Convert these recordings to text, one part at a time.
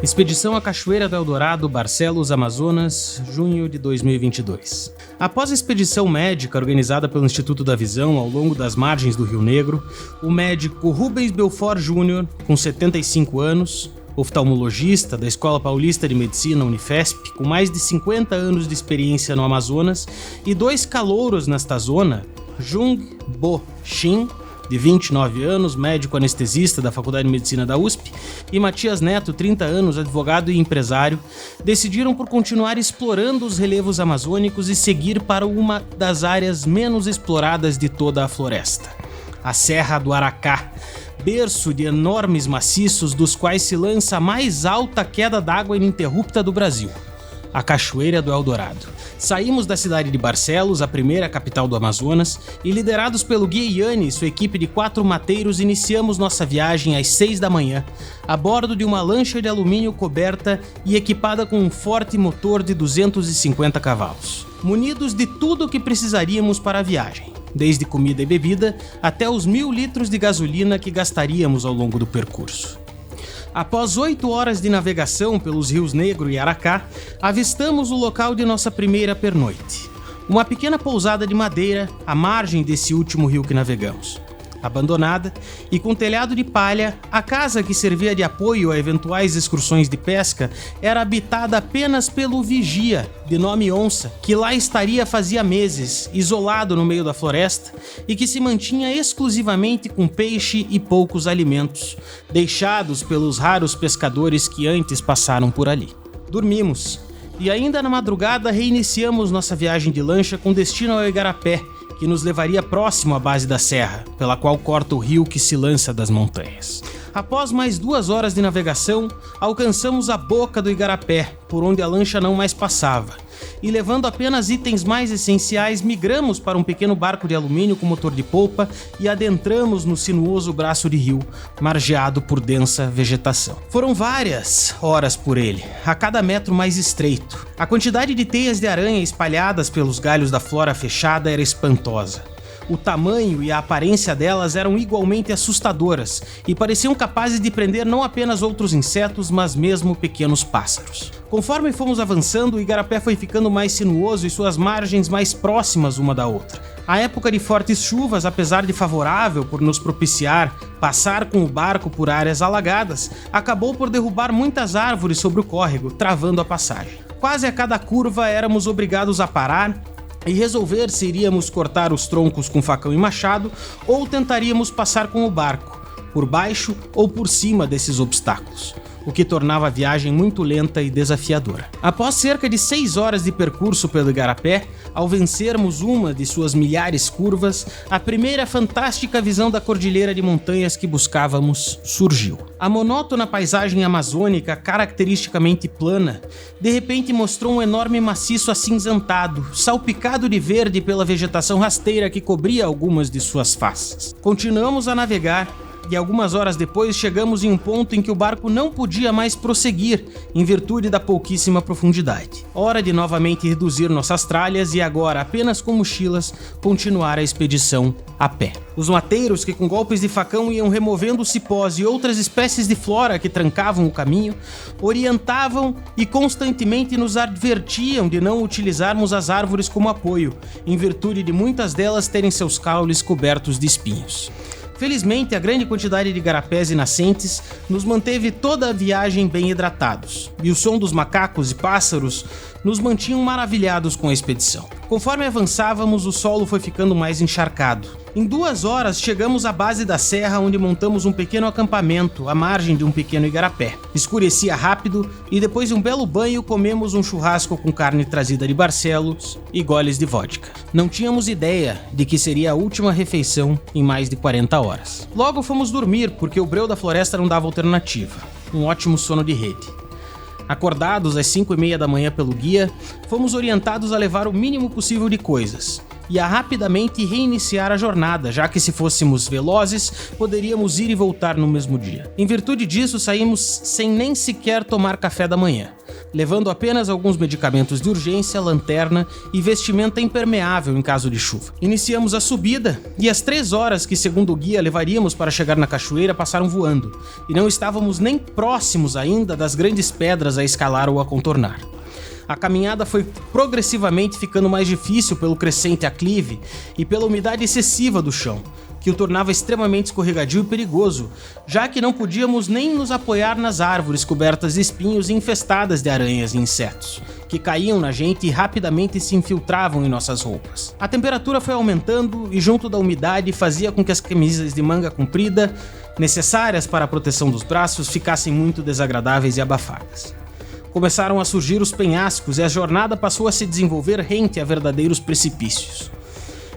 Expedição à Cachoeira do Eldorado, Barcelos, Amazonas, junho de 2022. Após a expedição médica organizada pelo Instituto da Visão ao longo das margens do Rio Negro, o médico Rubens Belfort Júnior, com 75 anos, oftalmologista da Escola Paulista de Medicina Unifesp, com mais de 50 anos de experiência no Amazonas, e dois calouros nesta zona, Jung Bo Shin, de 29 anos, médico anestesista da Faculdade de Medicina da USP, e Matias Neto, 30 anos, advogado e empresário, decidiram por continuar explorando os relevos amazônicos e seguir para uma das áreas menos exploradas de toda a floresta, a Serra do Aracá, berço de enormes maciços dos quais se lança a mais alta queda d'água ininterrupta do Brasil, a Cachoeira do Eldorado. Saímos da cidade de Barcelos, a primeira capital do Amazonas, e liderados pelo guia Iane e sua equipe de 4 mateiros, iniciamos nossa viagem às 6 da manhã, a bordo de uma lancha de alumínio coberta e equipada com um forte motor de 250 cavalos. Munidos de tudo o que precisaríamos para a viagem, desde comida e bebida até os 1000 litros de gasolina que gastaríamos ao longo do percurso. Após 8 horas de navegação pelos rios Negro e Aracá, avistamos o local de nossa primeira pernoite. Uma pequena pousada de madeira à margem desse último rio que navegamos. Abandonada e com telhado de palha, a casa que servia de apoio a eventuais excursões de pesca era habitada apenas pelo vigia, de nome Onça, que lá estaria fazia meses, isolado no meio da floresta, e que se mantinha exclusivamente com peixe e poucos alimentos, deixados pelos raros pescadores que antes passaram por ali. Dormimos, e ainda na madrugada reiniciamos nossa viagem de lancha com destino ao Igarapé, que nos levaria próximo à base da serra, pela qual corta o rio que se lança das montanhas. Após mais 2 horas de navegação, alcançamos a boca do Igarapé, por onde a lancha não mais passava, e levando apenas itens mais essenciais, migramos para um pequeno barco de alumínio com motor de polpa e adentramos no sinuoso braço de rio, margeado por densa vegetação. Foram várias horas por ele, a cada metro mais estreito. A quantidade de teias de aranha espalhadas pelos galhos da flora fechada era espantosa. O tamanho e a aparência delas eram igualmente assustadoras e pareciam capazes de prender não apenas outros insetos, mas mesmo pequenos pássaros. Conforme fomos avançando, o Igarapé foi ficando mais sinuoso e suas margens mais próximas uma da outra. A época de fortes chuvas, apesar de favorável por nos propiciar passar com o barco por áreas alagadas, acabou por derrubar muitas árvores sobre o córrego, travando a passagem. Quase a cada curva éramos obrigados a parar e resolver se iríamos cortar os troncos com facão e machado ou tentaríamos passar com o barco, por baixo ou por cima desses obstáculos, o que tornava a viagem muito lenta e desafiadora. Após cerca de 6 horas de percurso pelo Igarapé, ao vencermos uma de suas milhares curvas, a primeira fantástica visão da cordilheira de montanhas que buscávamos surgiu. A monótona paisagem amazônica, caracteristicamente plana, de repente mostrou um enorme maciço acinzentado, salpicado de verde pela vegetação rasteira que cobria algumas de suas faces. Continuamos a navegar, e algumas horas depois chegamos em um ponto em que o barco não podia mais prosseguir, em virtude da pouquíssima profundidade. Hora de novamente reduzir nossas tralhas e agora, apenas com mochilas, continuar a expedição a pé. Os mateiros, que com golpes de facão iam removendo cipós e outras espécies de flora que trancavam o caminho, orientavam e constantemente nos advertiam de não utilizarmos as árvores como apoio, em virtude de muitas delas terem seus caules cobertos de espinhos. Felizmente, a grande quantidade de igarapés e nascentes nos manteve toda a viagem bem hidratados, e o som dos macacos e pássaros nos mantinham maravilhados com a expedição. Conforme avançávamos, o solo foi ficando mais encharcado. Em 2 horas, chegamos à base da serra, onde montamos um pequeno acampamento à margem de um pequeno igarapé. Escurecia rápido e depois de um belo banho, comemos um churrasco com carne trazida de Barcelos e goles de vodka. Não tínhamos ideia de que seria a última refeição em mais de 40 horas. Logo fomos dormir, porque o breu da floresta não dava alternativa. Um ótimo sono de rede. Acordados às 5:30 da manhã pelo guia, fomos orientados a levar o mínimo possível de coisas, e a rapidamente reiniciar a jornada, já que se fôssemos velozes, poderíamos ir e voltar no mesmo dia. Em virtude disso, saímos sem nem sequer tomar café da manhã, levando apenas alguns medicamentos de urgência, lanterna e vestimenta impermeável em caso de chuva. Iniciamos a subida e as 3 horas que, segundo o guia, levaríamos para chegar na cachoeira passaram voando, e não estávamos nem próximos ainda das grandes pedras a escalar ou a contornar. A caminhada foi progressivamente ficando mais difícil pelo crescente aclive e pela umidade excessiva do chão, que o tornava extremamente escorregadio e perigoso, já que não podíamos nem nos apoiar nas árvores cobertas de espinhos e infestadas de aranhas e insetos, que caíam na gente e rapidamente se infiltravam em nossas roupas. A temperatura foi aumentando e, junto da umidade, fazia com que as camisas de manga comprida, necessárias para a proteção dos braços, ficassem muito desagradáveis e abafadas. Começaram a surgir os penhascos e a jornada passou a se desenvolver rente a verdadeiros precipícios.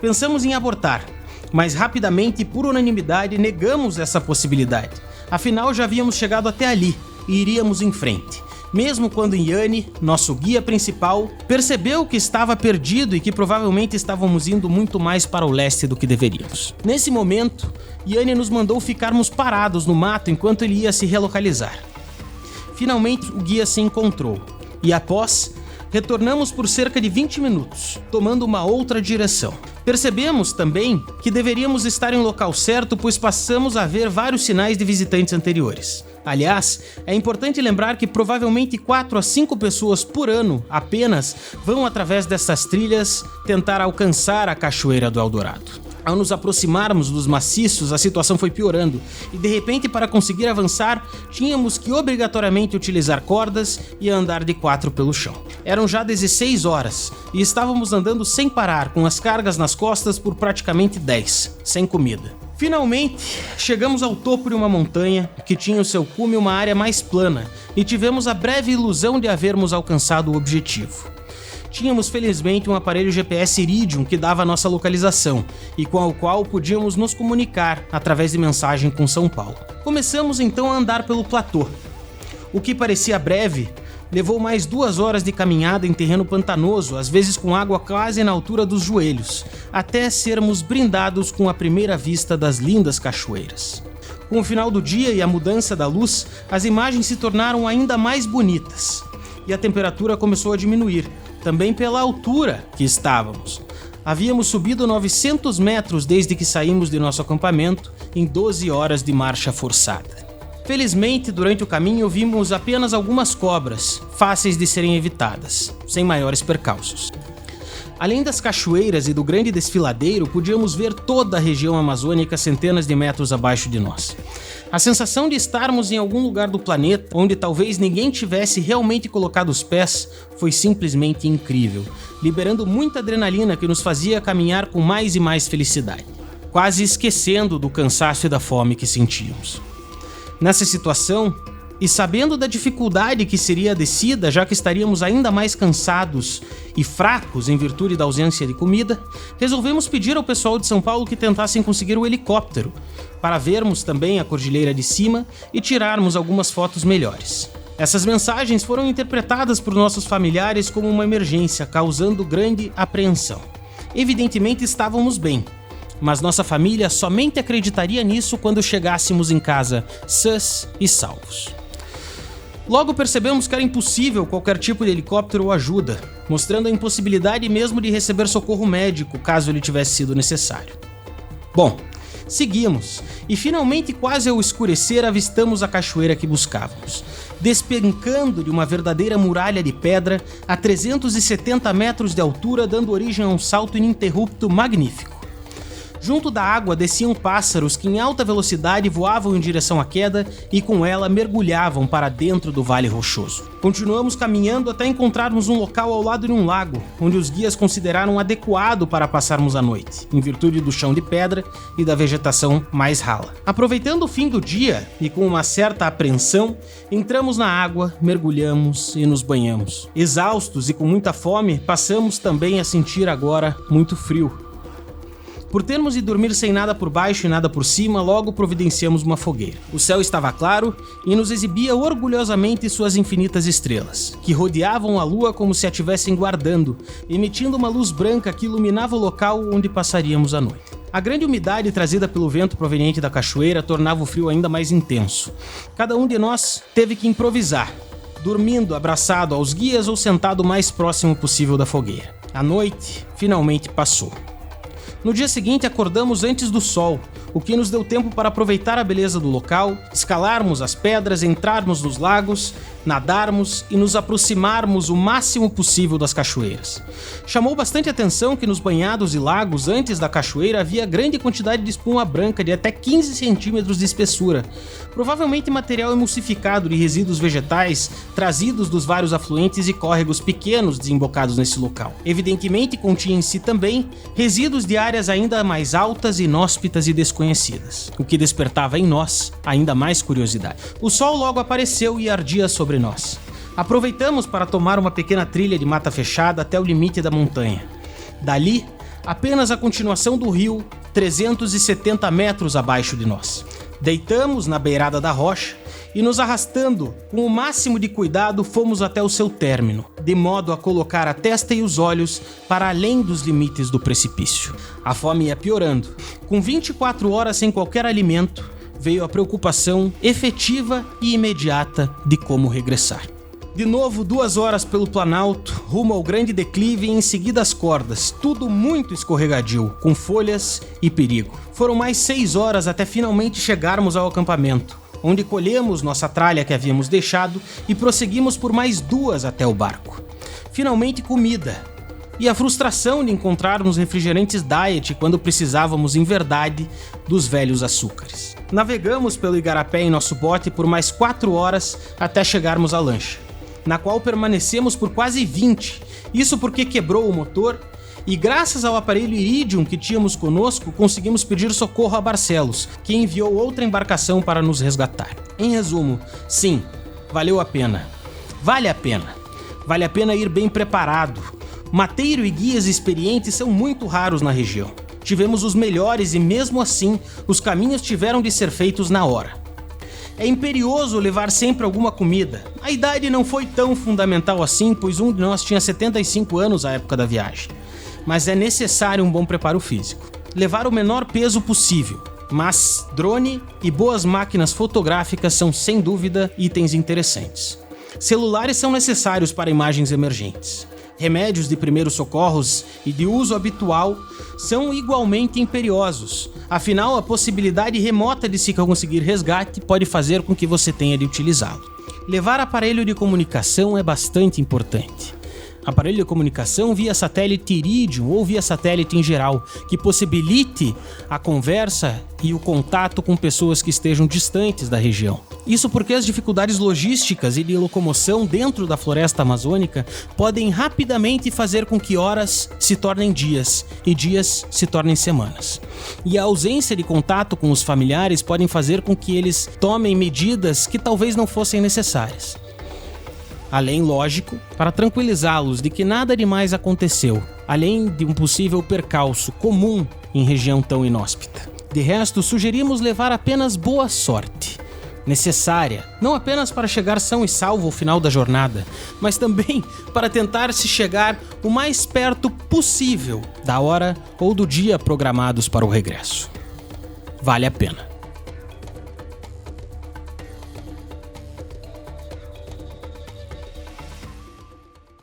Pensamos em abortar, mas rapidamente e por unanimidade negamos essa possibilidade. Afinal, já havíamos chegado até ali e iríamos em frente, mesmo quando Yanni, nosso guia principal, percebeu que estava perdido e que provavelmente estávamos indo muito mais para o leste do que deveríamos. Nesse momento, Yanni nos mandou ficarmos parados no mato enquanto ele ia se relocalizar. Finalmente o guia se encontrou, e após, retornamos por cerca de 20 minutos, tomando uma outra direção. Percebemos também que deveríamos estar em local certo, pois passamos a ver vários sinais de visitantes anteriores. Aliás, é importante lembrar que provavelmente 4 a 5 pessoas por ano apenas vão através dessas trilhas tentar alcançar a Cachoeira do Eldorado. Ao nos aproximarmos dos maciços, a situação foi piorando, e de repente, para conseguir avançar, tínhamos que obrigatoriamente utilizar cordas e andar de 4 pelo chão. Eram já 16 horas, e estávamos andando sem parar, com as cargas nas costas por praticamente 10, sem comida. Finalmente, chegamos ao topo de uma montanha, que tinha o seu cume uma área mais plana, e tivemos a breve ilusão de havermos alcançado o objetivo. Tínhamos felizmente um aparelho GPS Iridium que dava a nossa localização e com o qual podíamos nos comunicar através de mensagem com São Paulo. Começamos então a andar pelo platô. O que parecia breve levou mais 2 horas de caminhada em terreno pantanoso, às vezes com água quase na altura dos joelhos, até sermos brindados com a primeira vista das lindas cachoeiras. Com o final do dia e a mudança da luz, as imagens se tornaram ainda mais bonitas e a temperatura começou a diminuir, também pela altura que estávamos. Havíamos subido 900 metros desde que saímos de nosso acampamento em 12 horas de marcha forçada. Felizmente, durante o caminho vimos apenas algumas cobras, fáceis de serem evitadas, sem maiores percalços. Além das cachoeiras e do grande desfiladeiro, podíamos ver toda a região amazônica centenas de metros abaixo de nós. A sensação de estarmos em algum lugar do planeta, onde talvez ninguém tivesse realmente colocado os pés, foi simplesmente incrível, liberando muita adrenalina que nos fazia caminhar com mais e mais felicidade, quase esquecendo do cansaço e da fome que sentíamos. Nessa situação, e sabendo da dificuldade que seria a descida, já que estaríamos ainda mais cansados e fracos em virtude da ausência de comida, resolvemos pedir ao pessoal de São Paulo que tentassem conseguir o helicóptero, para vermos também a cordilheira de cima e tirarmos algumas fotos melhores. Essas mensagens foram interpretadas por nossos familiares como uma emergência, causando grande apreensão. Evidentemente estávamos bem, mas nossa família somente acreditaria nisso quando chegássemos em casa sãs e salvos. Logo percebemos que era impossível qualquer tipo de helicóptero ou ajuda, mostrando a impossibilidade mesmo de receber socorro médico caso ele tivesse sido necessário. Bom, seguimos, e finalmente quase ao escurecer avistamos a cachoeira que buscávamos, despencando de uma verdadeira muralha de pedra a 370 metros de altura, dando origem a um salto ininterrupto magnífico. Junto da água desciam pássaros que em alta velocidade voavam em direção à queda e com ela mergulhavam para dentro do Vale Rochoso. Continuamos caminhando até encontrarmos um local ao lado de um lago, onde os guias consideraram adequado para passarmos a noite, em virtude do chão de pedra e da vegetação mais rala. Aproveitando o fim do dia e com uma certa apreensão, entramos na água, mergulhamos e nos banhamos. Exaustos e com muita fome, passamos também a sentir agora muito frio. Por termos de dormir sem nada por baixo e nada por cima, logo providenciamos uma fogueira. O céu estava claro e nos exibia orgulhosamente suas infinitas estrelas, que rodeavam a lua como se a tivessem guardando, emitindo uma luz branca que iluminava o local onde passaríamos a noite. A grande umidade trazida pelo vento proveniente da cachoeira tornava o frio ainda mais intenso. Cada um de nós teve que improvisar, dormindo abraçado aos guias ou sentado o mais próximo possível da fogueira. A noite finalmente passou. No dia seguinte acordamos antes do sol, o que nos deu tempo para aproveitar a beleza do local, escalarmos as pedras, entrarmos nos lagos, nadarmos e nos aproximarmos o máximo possível das cachoeiras. Chamou bastante atenção que nos banhados e lagos antes da cachoeira havia grande quantidade de espuma branca de até 15 centímetros de espessura, provavelmente material emulsificado de resíduos vegetais trazidos dos vários afluentes e córregos pequenos desembocados nesse local. Evidentemente continha em si também resíduos de áreas ainda mais altas, inóspitas e desconhecidas, o que despertava em nós ainda mais curiosidade. O sol logo apareceu e ardia sobre nós. Aproveitamos para tomar uma pequena trilha de mata fechada até o limite da montanha. Dali, apenas a continuação do rio, 370 metros abaixo de nós. Deitamos na beirada da rocha e, nos arrastando com o máximo de cuidado, fomos até o seu término, de modo a colocar a testa e os olhos para além dos limites do precipício. A fome ia piorando. Com 24 horas sem qualquer alimento, veio a preocupação efetiva e imediata de como regressar. De novo, 2 horas pelo planalto, rumo ao grande declive e em seguida as cordas, tudo muito escorregadio, com folhas e perigo. Foram mais 6 horas até finalmente chegarmos ao acampamento, onde colhemos nossa tralha que havíamos deixado e prosseguimos por mais 2 até o barco. Finalmente comida, e a frustração de encontrarmos refrigerantes diet quando precisávamos, em verdade, dos velhos açúcares. Navegamos pelo igarapé em nosso bote por mais 4 horas até chegarmos à lancha, na qual permanecemos por quase 20, isso porque quebrou o motor, e graças ao aparelho Iridium que tínhamos conosco, conseguimos pedir socorro a Barcelos, que enviou outra embarcação para nos resgatar. Em resumo, sim, valeu a pena. Vale a pena. Vale a pena ir bem preparado. Mateiro e guias experientes são muito raros na região. Tivemos os melhores e mesmo assim, os caminhos tiveram de ser feitos na hora. É imperioso levar sempre alguma comida. A idade não foi tão fundamental assim, pois um de nós tinha 75 anos à época da viagem. Mas é necessário um bom preparo físico. Levar o menor peso possível. Mas drone e boas máquinas fotográficas são sem dúvida itens interessantes. Celulares são necessários para imagens emergentes. Remédios de primeiros socorros e de uso habitual são igualmente imperiosos. Afinal, a possibilidade remota de se conseguir resgate pode fazer com que você tenha de utilizá-lo. Levar aparelho de comunicação é bastante importante. Aparelho de comunicação via satélite Iridium ou via satélite em geral, que possibilite a conversa e o contato com pessoas que estejam distantes da região. Isso porque as dificuldades logísticas e de locomoção dentro da floresta amazônica podem rapidamente fazer com que horas se tornem dias e dias se tornem semanas. E a ausência de contato com os familiares podem fazer com que eles tomem medidas que talvez não fossem necessárias. Além, lógico, para tranquilizá-los de que nada demais aconteceu, além de um possível percalço comum em região tão inóspita. De resto, sugerimos levar apenas boa sorte, necessária, não apenas para chegar são e salvo ao final da jornada, mas também para tentar se chegar o mais perto possível da hora ou do dia programados para o regresso. Vale a pena.